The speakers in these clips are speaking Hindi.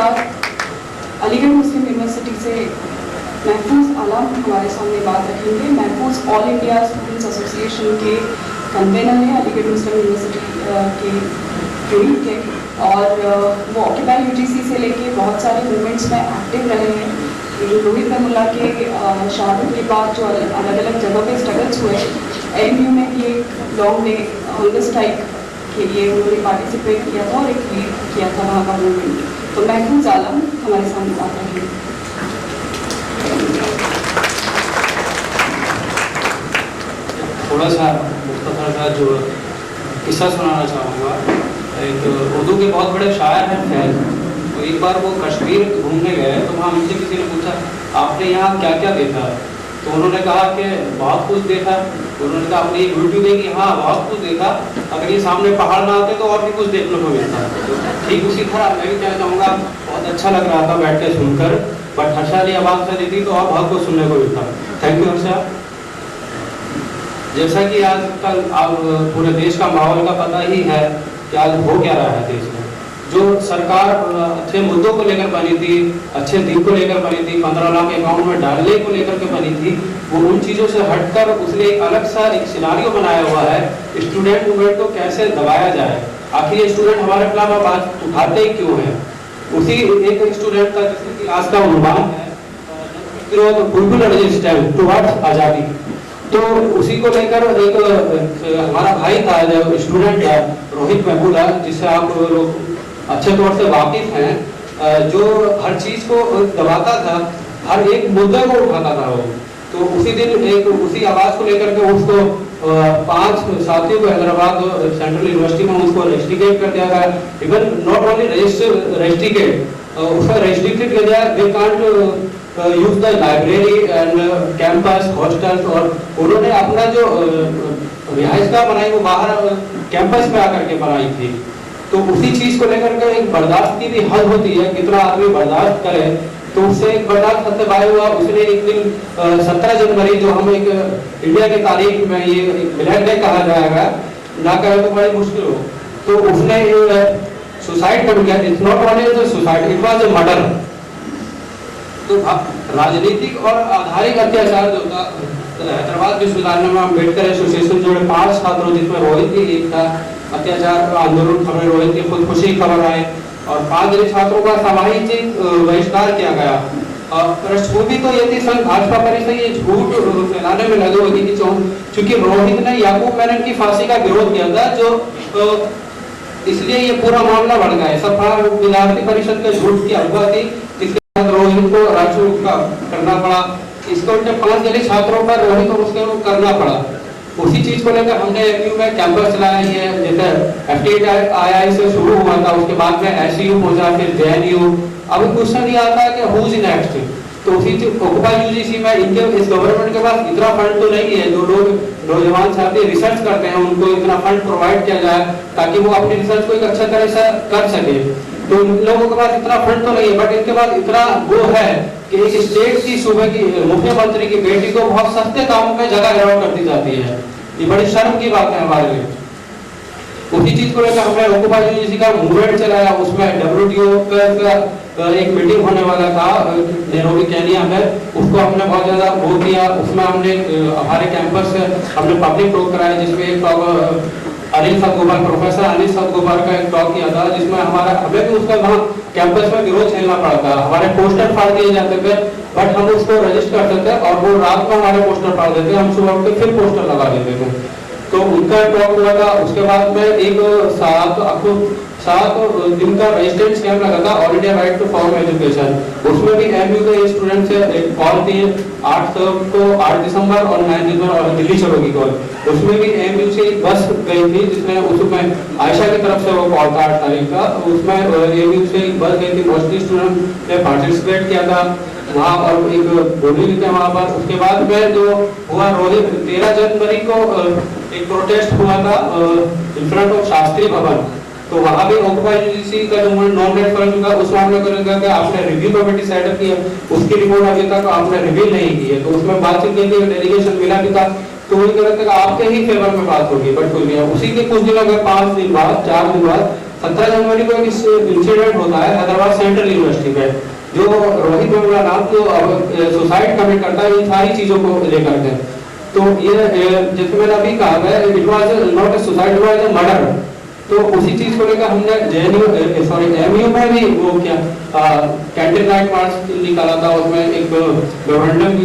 नमस्कार। अलीगढ़ मुस्लिम यूनिवर्सिटी से महफूज आलम हमारे सामने बात रखेंगे। महफूज ऑल इंडिया स्टूडेंट्स एसोसिएशन के कन्वेनर हैं अलीगढ़ मुस्लिम यूनिवर्सिटी के यूनिट के, और वो ऑक्यूपाई यूजीसी से लेके बहुत सारे मूवमेंट्स में एक्टिव रहे हैं। रोहित वेमुला के शहादत के बाद जो अलग अलग जगह पे स्ट्रगल्स हुए, एमयू में भी एक लॉन्ग डे हंगर स्ट्राइक के लिए उन्होंने पार्टिसिपेट किया था और एक लीड किया था वहाँ का मूवमेंट। तो महफूज आलम हमारे सामने बात रखेंगे। थोड़ा सा मुख्तसर सा जो किस्सा सुनाना चाहूँगा। एक उर्दू के बहुत बड़े शायर हैं फैज़, तो एक बार वो कश्मीर घूमने गए तो वहाँ मुझसे किसी ने पूछा आपने यहाँ क्या क्या देखा, तो उन्होंने कहा कि बहुत कुछ देखा। उन्होंने कहा अपनी वीडियो देखी, हाँ बहुत कुछ देखा, अगर ये सामने पहाड़ ना आते तो और भी कुछ देखने को मिलता। ठीक उसी तरह मैं भी कहना चाहूँगा, बहुत अच्छा लग रहा था बैठ के सुनकर, बट हर्षा जी आवाज़ से देती तो और बहुत कुछ सुनने को मिलता। Thank you Harsha. जैसा कि आजकल आप पूरे देश का माहौल का पता ही है कि आज हो क्या रहा है देश में। जो सरकार अच्छे मुद्दों को लेकर बनी थी, अच्छे दिन को लेकर बनी थी, 15 लाख अकाउंट में डालने को लेकर के बनी थी, वो उन चीज़ों से हटकर उसने एक अलग सा एक सिनारियो बनाया हुआ है, स्टूडेंट मूवमेंट को कैसे दबाया जाए। आखिर ये स्टूडेंट हमारे खिलाफ आवाज उठाते ही क्यों हैं। उसी एक स्टूडेंट का जिसकी आज का उन्वान है बुलबुल रेजिस्टेंस टुवर्ड्स आज़ादी, तो उसी को लेकर एक हमारा भाई था जो स्टूडेंट था रोहित वेमुला, जिससे आप लोग अच्छे तौर से वाकिफ हैं, जो हर चीज़ को दबाता था, हर एक मुद्दे को उठाता था वो। तो उसी दिन एक उसी आवाज़ को लेकर के उसको 5 साथियों को हैदराबाद सेंट्रल यूनिवर्सिटी में उसको रेस्ट्रिकेट कर दिया गया। इवन नॉट ओनली रेस्ट्रिकेट, उसका रेस्ट्रिक्टेड किया गया, they can't use the library and campus hostels, और उन्होंने अपना जो रिहाइशगाह बनाई वो बाहर कैंपस में आकर के बनाई थी। तो उसी चीज को लेकर के एक बर्दाश्त की भी हद होती है, कितना आदमी बर्दाश्त करे, तो उससे एक बर्दाश्त करते बाय हुआ उसने एक दिन 17 जनवरी जो हम एक इंडिया की तारीख में ये ब्लैक डे कहा जाएगा, ना कहे तो बड़ी मुश्किल हो, तो उसने सुसाइड कर लिया। It's not only suicide, it was a murder. तो राजनीतिक और आधारिक अत्याचार जो था, हैदराबाद विश्वविद्यालय में अम्बेडकर एसोसिएशन जो 5 छात्रों जिसमें रोहित भी एक था, अत्याचार आंदोलन खबरें रोहित की खुदकुशी खबर आए और 5 जने छात्रों का सामाजिक बहिष्कार किया गया। पृष्ठभूमि तो ये थी संघ भाजपा परिषद ये झूठ फैलाने में लगे हुए थी, क्योंकि रोहित ने याकूब मेनन की फांसी का विरोध किया था, जो इसलिए ये पूरा मामला बढ़ गया। सपा विद्यार्थी परिषद के झूठ की अफवाह थी, जिसके बाद रोहित को राजू का करना पड़ा। इसको उनके 5 जने छात्रों पर रोहित और उसके करना पड़ा। उसी चीज को लेकर हमने एमयू में कैंपस चलाया है, जैसे FTI से शुरू हुआ था, उसके बाद में SU पहुंचा, फिर JNU। अब क्वेश्चन ये आता है कि हु इज नेक्स्ट। तो उसी ऑक्यूपाई यूजीसी में इनके इस गवर्नमेंट के पास इतना फंड तो नहीं है, जो लोग नौजवान छात्र रिसर्च करते हैं उनको इतना फंड प्रोवाइड किया जाए ताकि वो अपनी रिसर्च को एक अच्छा तरह से कर सके। तो इन लोगों के पास इतना फंड तो नहीं है, बट इनके पास इतना वो है कि एक स्टेट की सूबे की मुख्यमंत्री की बेटी को बहुत सस्ते कामों में जगह अलॉट कर दी जाती है। ये बड़ी शर्म की बात है हमारे लिए। उसी चीज को लेकर हमने ऑक्यूपाई यूजीसी का मूवमेंट चलाया। उसमें WTO का एक मीटिंग होने वाला था नैरोबी केनिया में, उसको हमने बहुत ज्यादा वो किया। उसमें हमने हमारे कैंपस से हमने पब्लिक टॉक कराया, जिसमें एक अनिल सतगोपाल प्रोफेसर अनिल सतगोपाल का एक टॉक किया था, जिसमें हमें भी उसका वहाँ कैंपस में विरोध झेलना पड़ा था। हमारे पोस्टर फाड़ दिए जाते थे, बट हम उसको रजिस्टर करते थे और वो रात को हमारे पोस्टर फाड़ देते, हम सुबह उठ के फिर पोस्टर लगा देते थे। तो उनका टॉक हुआ था। उसके बाद में एक 7 दिन का रेजिडेंस कैंप लगा था, all India right to form education. उसमें भी एमयू के स्टूडेंट से एक कॉल थी 8 दिसंबर और 9 दिसंबर और दिल्ली चलोगी कॉल। उसमें भी एमयू से एक बस गई थी, जिसमें उसमें आयशा की तरफ से वो कॉल था 8 तारीख का। उसमें एमयू से एक बस गई थी, मोस्टली स्टूडेंट ने पार्टिसिपेट किया था वहाँ, और एक बोली भी थे वहाँ पर। उसके बाद में जो हुआ रोहित 13 जनवरी को एक प्रोटेस्ट हुआ था इन फ्रंट ऑफ शास्त्री भवन। तो वहाँ भी ऑक्यूपाई यूजीसी का जो नॉमिनेट कर चुका, उस मामले को लेकर के आपने रिव्यू कमेटी सेटअप की है, उसकी रिपोर्ट अभी तक आपने रिवील नहीं की है। तो उसमें बातचीत की थी, डेलीगेशन मिला भी था, तो वही कहते आपके ही फेवर में बात होगी, बट कोई नहीं। उसी के कुछ दिनों के 5 दिन बाद 4 दिन बाद 17 जनवरी को एक इंसिडेंट होता है हैदराबाद सेंट्रल यूनिवर्सिटी में, जो रोहित वेमुला नाम जो सुसाइड कमिट करता है इन सारी चीजों को लेकर के। तो ये जैसे मैंने अभी कहा है, it was not a suicide, it was a murder. तो उसी चीज को लेकर हमने जेएनयू सॉरी एमयू में भी वो क्या कैंडल लाइट मार्च निकाला था। उसमें एक मेमोरेंडम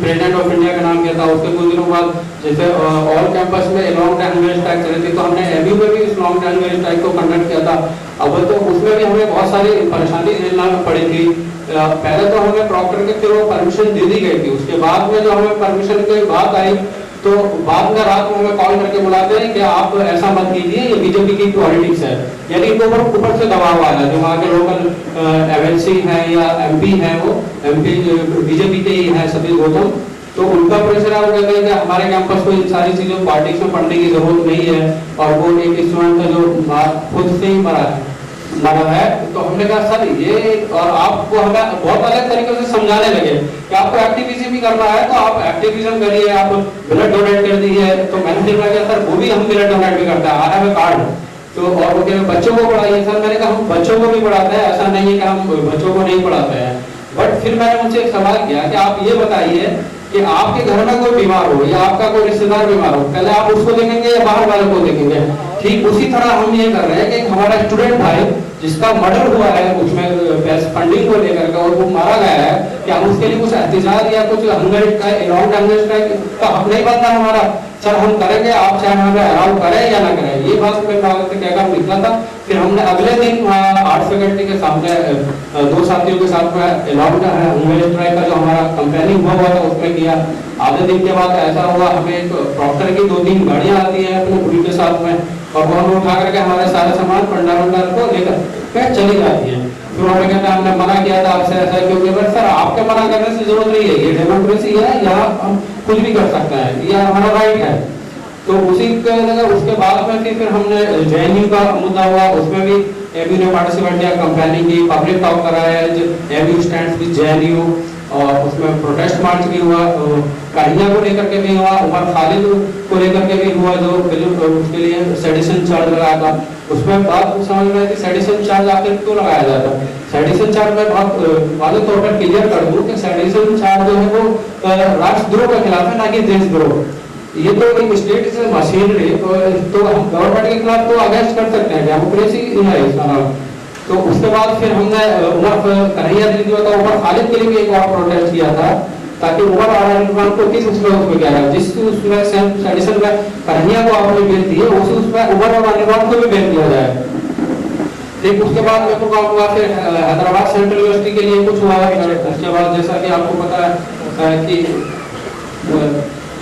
प्रेसिडेंट ऑफ इंडिया का नाम किया था। उसके कुछ दिनों बाद जैसे ऑल कैंपस में लॉन्ग टर्म स्ट्राइक चली थी, तो हमने एमयू में भी इस लॉन्ग टर्म स्ट्राइक को कंडक्ट किया था। अब तो उसमें भी हमें बहुत सारी परेशानी झेलना पड़ी थी। पहले तो हमें प्रॉक्टर के थ्रू परमिशन दे दी गई थी, उसके बाद में जो हमें परमिशन की बात आई तो बाद में रात में हमें कॉल करके बुलाते हैं कि आप ऐसा मत कीजिए, ये बीजेपी की पॉलिटिक्स है। यानी इनको ऊपर से दबाव आ रहा है। जो वहाँ के लोकल एमएलसी हैं या एमपी हैं, वो एमपी बीजेपी के ही हैं सभी गौतम, तो उनका प्रेशर है। वो कहते हैं कि हमारे कैंपस को इन सारी चीजों पॉलिटिक्स में पढ़ने की जरूरत नहीं है, और वो एक स्टूडेंट का जो खुद से ही मरा है। तो हमने कहा सर ये, और आपको हमें बहुत अलग तरीके से समझाने लगे कि आपको एक्टिविज्म भी करना है तो आप एक्टिविज्म करिए, आप ब्लड डोनेट कर दीजिए। तो मैंने फिर मैं कहा सर वो भी हम ब्लड डोनेट भी करते हैं, आ रहा है कार्ड। तो और वो कह बच्चों को पढ़ाइए। सर मैंने कहा हम बच्चों को भी पढ़ाते हैं, ऐसा नहीं है कि हम बच्चों को नहीं पढ़ाते हैं। बट फिर मैंने उनसे एक सवाल किया कि आप ये बताइए कि आपके घर में कोई बीमार हो या आपका कोई रिश्तेदार बीमार हो, पहले आप उसको देखेंगे या बाहर वाले को देखेंगे? ठीक उसी तरह हम ये कर रहे हैं कि हमारा स्टूडेंट भाई जिसका मर्डर हुआ है उसमें फंडिंग को लेकर के और वो मारा गया है, क्या हम उसके लिए कुछ एहतजाज या कुछ हंगर का हक नहीं बनता हमारा? सर हम करेंगे, आप चाहे हमें अलाउ करें या ना करें। ये बात कहकर निकला था। फिर हमने अगले दिन आर्ट फैकल्टी के सामने दो साथियों के साथ में अलाउड है हंगर स्ट्राइक का जो हमारा कंपेनिंग हुआ था उसमें किया। आधे दिन के बाद ऐसा हुआ, हमें एक प्रॉक्टर की 2-3 गाड़ियां आती हैं अपने पूरी के साथ में, और वो हमें उठा करके हमारे सारे सामान पंडाल को लेकर चली जाती है। फिर उन्होंने कहते हमने मना किया था आपसे ऐसा, क्योंकि सर आपके मना करने से जरूरत नहीं है, ये डेमोक्रेसी है, यहाँ हम कुछ भी कर सकते हैं, ये हमारा राइट है। तो उसी उसके बाद में फिर हमने जेएनयू का मुद्दा हुआ, उसमें भी एमयू ने पार्टिसिपेट किया, कंपेनिंग की, पब्लिक टॉक कराया, एमयू स्टैंड्स विद जेएनयू, और उसमें प्रोटेस्ट मार्च भी हुआ, कहिया को लेकर के भी हुआ, उमर खालिद को लेकर के भी हुआ, जो उसके लिए सेडिशन चार्ज लगाया था। उसमें बात समझ में आई कि सेडिशन चार्ज आखिर क्यों लगाया जाता है। सेडिशन चार्ज में बहुत वाले तौर पर क्लियर कर दूं कि सेडिशन चार्ज जो है वो राष्ट्रद्रोह के खिलाफ है, ना कि देशद्रोह। ये तो एक स्टेट से मशीनरी, तो हम गवर्नमेंट के खिलाफ तो अगेंस्ट कर सकते हैं, डेमोक्रेसी है इसका नाम। तो उसके बाद फिर हमने उमर कन्हैया दिल्ली में था, उमर खालिद के लिए भी एक और प्रोटेस्ट किया था, ताकि उमर आराम को किस उसमें किया जाए, जिस उसमें सेडिशन में कन्हैया को आपने बेल दी है उसी उसमें उमर और अनिवार्य को भी बेल दिया जाए। ठीक उसके बाद मेरे को काम हुआ, फिर हैदराबाद सेंट्रल यूनिवर्सिटी के लिए कुछ हुआ। उसके बाद जैसा कि आपको पता है कि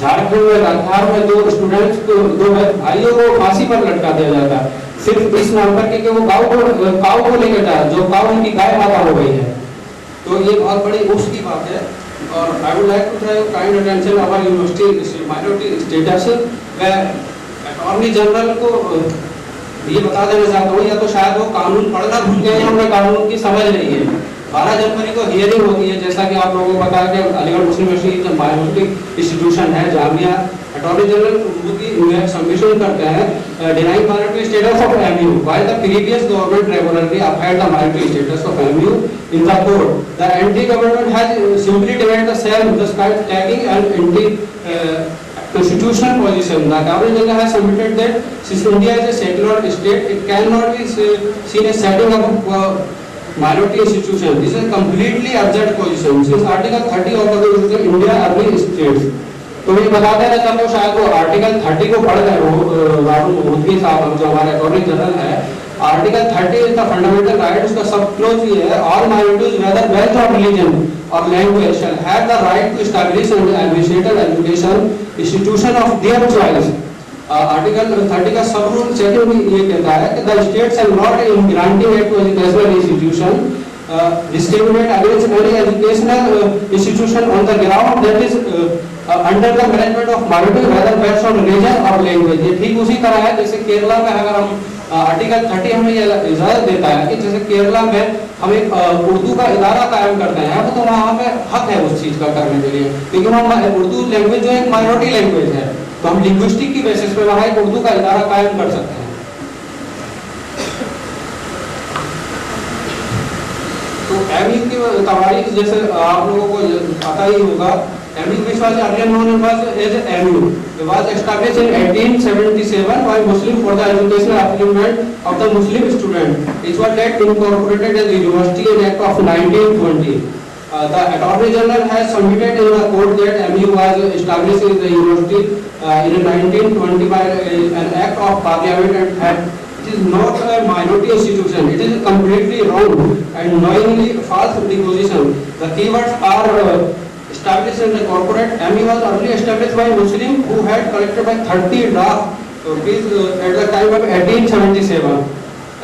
झारखंड में राजधार में 2 स्टूडेंट्स को, 2 भाइयों को फांसी पर लटका दिया जाता है, सिर्फ इस नाम पर कि वो काऊ को लेकर जा, जो काऊ उनकी गाय माता हो गई है। तो ये बहुत बड़ी उस की बात है। और I would like to drive kind attention our university minority status में अटॉर्नी जनरल को ये बता देना चाहता हूँ, या तो शायद वो कानून पढ़ना भूल गए या उन्हें कानून की समझ नहीं है। 12 जनवरी को हियरिंग होती है, जैसा कि आप लोगों को पता है कि अलीगढ़ मुस्लिम यूनिवर्सिटी माइनॉरिटी इंस्टीट्यूशन है, जामिया। अटॉर्नी जनरल की सबमिशन करते हैं denying minority status of MU while the previous government regularly upheld the minority status of MU in the court. The anti government has simply divided the same justified tagging and anti constitutional position. The Governor General has submitted that since India is a secular state, it cannot be seen as setting up minority institution. This is a completely absurd position. Since Article 30 of the Constitution, India early states. तो ये बता देना चाहता हूँ, शायद वो आर्टिकल 30 को पढ़ गए हो राहुल मोदी साहब जो हमारे अटॉर्नी जनरल है। Article 30 is the fundamental right, उसका सब क्लोज ये है, ऑल माइनॉरिटीज वेदर वेल्थ और रिलीजन और language shall have the right to establish and administrate education institution of their choice. Article 30 का सब रूल सेकंड में ये कहता है कि the state shall not in granting aid to educational institution discriminate against any educational institution on the ground that is under the management of minority whether based on religion or language। ये ठीक उसी तरह है जैसे केरला में अगर हम आर्टिकल 30 हमें ये इजाजत देता है कि जैसे केरला में हम एक उर्दू का इदारा कायम करते हैं, तो वहाँ पे हक है उस चीज का करने के लिए, क्योंकि वहाँ उर्दू लैंग्वेज जो एक माइनॉरिटी लैंग्वेज है, तो हम लिंग्विस्टिक की बेसिस पे वहाँ एक उर्दू का इदारा कायम कर सकते हैं। एमयू की तवारीख जैसे आप लोगों को पता ही होगा, MU which was earlier known as MU. It was established in 1877 by Muslim for the educational upliftment of the Muslim student. It was later incorporated as a university in Act of 1920. The Attorney General has submitted in the court that MU was established as a university in 1920 by an Act of Parliament, and it is not a minority institution. It is completely wrong and knowingly false deposition. The keywords are established in the corporate. MU was earlier established by Muslim who had collected by 30 lakh rupees at the time of 1877.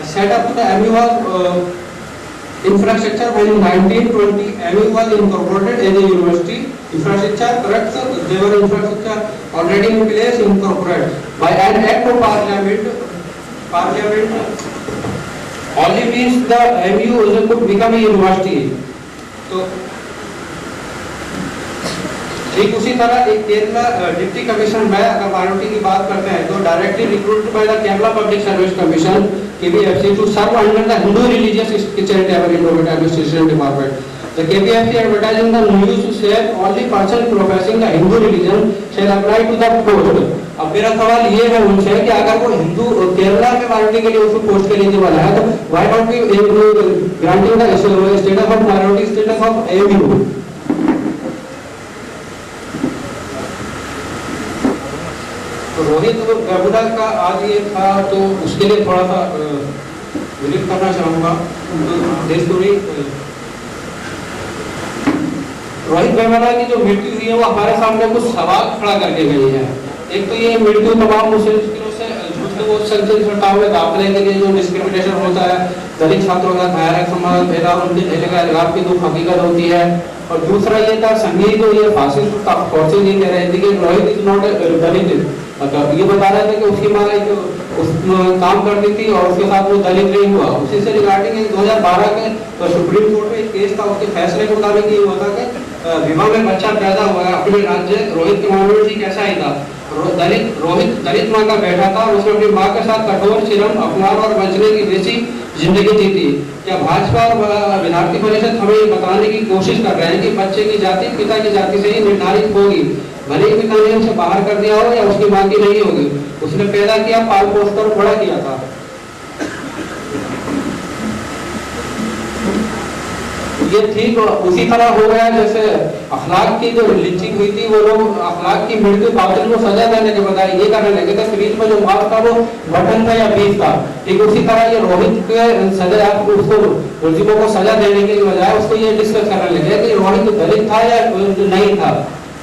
Set up the MU was infrastructure when in 1920 MU was incorporated as a university. Infrastructure, correct sir? There were infrastructure already in place, incorporated by an act of parliament. Parliament only means the MU could become a university. तो ठीक उसी तरह एक केरला डिप्टी कमिश्नर में अगर माइनॉरिटी की बात करते हैं तो directly recruited by the Kerala public service commission KPFC to serve under the Hindu religious charitable administration department. The KPFC advertising the news said only person professing the Hindu religion shall apply to the post. अब मेरा सवाल ये है उनसे कि अगर वो हिंदू केरला में माइनॉरिटी के लिए उस पोस्ट के लिए वाला है तो why not be granting the status of minority status of MU. तो रोहित वेमुला का आज ये था, तो उसके लिए थोड़ा सा विलिप करना चाहूँगा. रोहित वेमुला की जो मृत्यु हुई है वो हमारे सामने कुछ सवाल खड़ा करके गई है. एक तो ये मृत्यु तमाम मुश्किलों से वो संस्थाओं में दाखिले के लिए जो डिस्क्रिमिनेशन होता है, दलित छात्रों का भयानक समाज भेदभाव, उनके झेले का अलगाव की दुख हकीकत होती है. और दूसरा ये था संघी जो ये फासिस्ट फोर्सेज ये कह रहे थे कि रोहित इज नॉट दलित. मतलब ये बता रहे थे कि उसकी माँ एक काम करती थी और उसके साथ वो दलित नहीं हुआ. उसी से रिगार्डिंग 2012 के तो सुप्रीम कोर्ट में एक केस था, उसके फैसले के मुताबिक ये हुआ था कि विवाह में बच्चा पैदा हुआ है अपने राज्य. रोहित की मामले में ठीक ऐसा ही था. रोहित दलित माँ का बेटा था. उसने अपनी माँ के साथ कठोर श्रम, अपमान और वंचने की बेसी जिंदगी जी थी. क्या भाजपा और विद्यार्थी परिषद हमें बताने की कोशिश कर रहे हैं कि बच्चे की जाति पिता की जाति से ही निर्धारित होगी, भले ही पिता ने उसे बाहर कर दिया हो या उसकी माँ की नहीं होगी. उसने पैदा किया, पाल पोस कर बड़ा किया था. ये ठीक उसी तरह हो गया जैसे अखलाक की जो लिंचिंग हुई थी, वो लोग अखलाक की मृत्यु कातिल को सजा देने के बजाय ये करने लगे थे फ्रीज में जो माल था वो बटन था या बीज था. ठीक उसी तरह ये रोहित के सजा, उसको मुलजिमों को सजा देने के बजाय उसको ये डिस्कस करने लगे कि रोहित दलित था या नहीं था.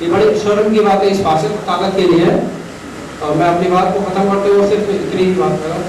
ये बड़ी शर्म की बात है इस फासिस्ट ताकत के लिए. और मैं अपनी बात को खत्म करते हुए सिर्फ इतनी ही बात करूँ.